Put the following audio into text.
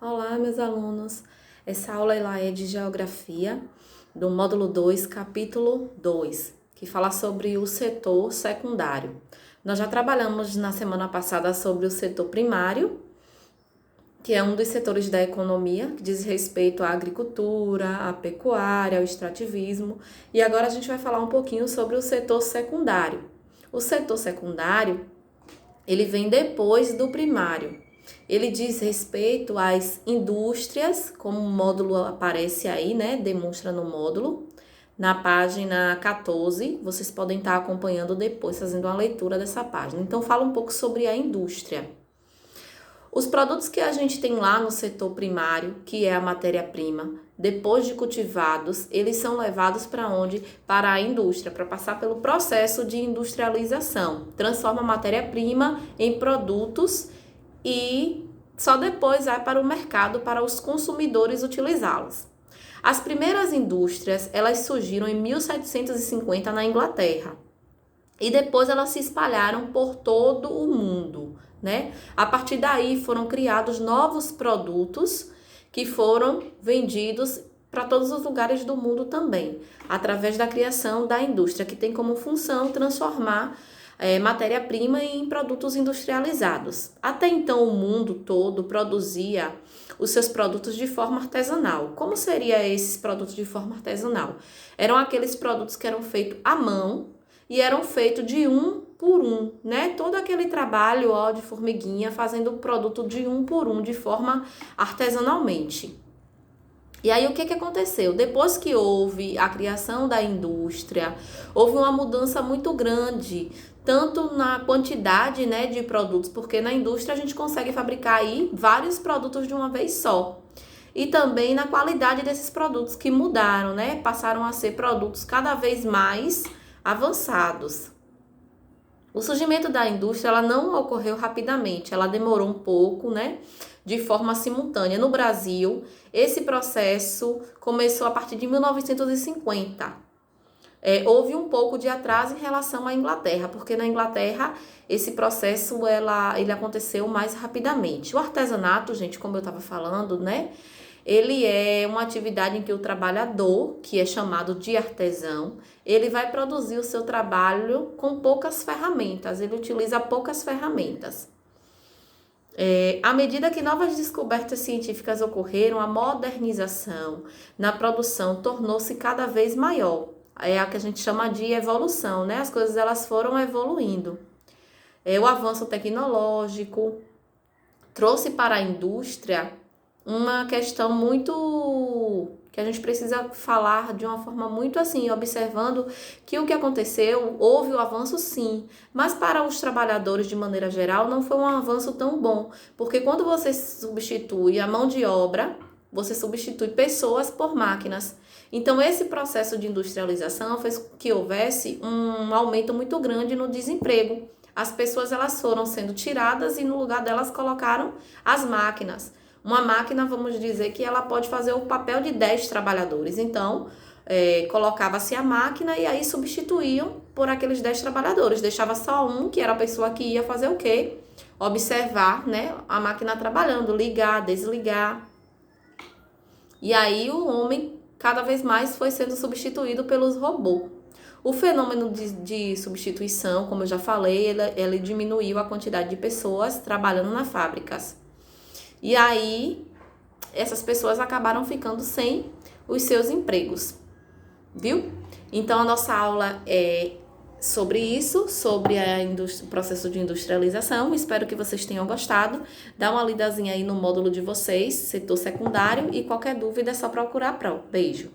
Olá, meus alunos. Essa aula ela é de Geografia, do módulo 2, capítulo 2, que fala sobre o setor secundário. Nós já trabalhamos na semana passada sobre o setor primário, que é um dos setores da economia, que diz respeito à agricultura, à pecuária, ao extrativismo. E agora a gente vai falar um pouquinho sobre o setor secundário. O setor secundário, ele vem depois do primário. Ele diz respeito às indústrias, como o módulo aparece aí, né? Demonstra no módulo. Na página 14, vocês podem estar acompanhando depois, fazendo uma leitura dessa página. Então, fala um pouco sobre a indústria. Os produtos que a gente tem lá no setor primário, que é a matéria-prima, depois de cultivados, eles são levados para onde? Para a indústria, para passar pelo processo de industrialização. Transforma a matéria-prima em produtos e só depois vai para o mercado para os consumidores utilizá-los. As primeiras indústrias, elas surgiram em 1750 na Inglaterra e depois elas se espalharam por todo o mundo, né? A partir daí foram criados novos produtos que foram vendidos para todos os lugares do mundo também, através da criação da indústria, que tem como função transformar matéria-prima em produtos industrializados. Até então, o mundo todo produzia os seus produtos de forma artesanal. Como seriam esses produtos de forma artesanal? Eram aqueles produtos que eram feitos à mão e eram feitos de um por um, né? Todo aquele trabalho de formiguinha fazendo o produto de um por um, de forma artesanalmente. E aí, o que aconteceu? Depois que houve a criação da indústria, houve uma mudança muito grande, tanto na quantidade, né, de produtos, porque na indústria a gente consegue fabricar aí vários produtos de uma vez só. E também na qualidade desses produtos que mudaram, né? Passaram a ser produtos cada vez mais avançados. O surgimento da indústria ela não ocorreu rapidamente, ela demorou um pouco, né? De forma simultânea. No Brasil, esse processo começou a partir de 1950. Houve um pouco de atraso em relação à Inglaterra, porque na Inglaterra esse processo ele aconteceu mais rapidamente. O artesanato, gente, como eu estava falando, né? Ele é uma atividade em que o trabalhador, que é chamado de artesão, ele vai produzir o seu trabalho com poucas ferramentas, ele utiliza poucas ferramentas. À medida que novas descobertas científicas ocorreram, a modernização na produção tornou-se cada vez maior. É a que a gente chama de evolução, né? As coisas elas foram evoluindo. O avanço tecnológico trouxe para a indústria uma questão muito que a gente precisa falar de uma forma muito assim, observando que o que aconteceu, houve o avanço sim, mas para os trabalhadores de maneira geral não foi um avanço tão bom, porque quando você substitui a mão de obra, você substitui pessoas por máquinas. Então esse processo de industrialização fez que houvesse um aumento muito grande no desemprego. As pessoas elas foram sendo tiradas e no lugar delas colocaram as máquinas. Uma máquina, vamos dizer que ela pode fazer o papel de 10 trabalhadores. Então, colocava-se a máquina e aí substituíam por aqueles 10 trabalhadores. Deixava só um, que era a pessoa que ia fazer o quê? Observar, né, a máquina trabalhando, ligar, desligar. E aí o homem, cada vez mais, foi sendo substituído pelos robôs. O fenômeno de substituição, como eu já falei, ele diminuiu a quantidade de pessoas trabalhando nas fábricas. E aí, essas pessoas acabaram ficando sem os seus empregos, viu? Então, a nossa aula é sobre isso, sobre o processo de industrialização. Espero que vocês tenham gostado. Dá uma lidazinha aí no módulo de vocês, setor secundário, e qualquer dúvida é só procurar a Pro. Beijo!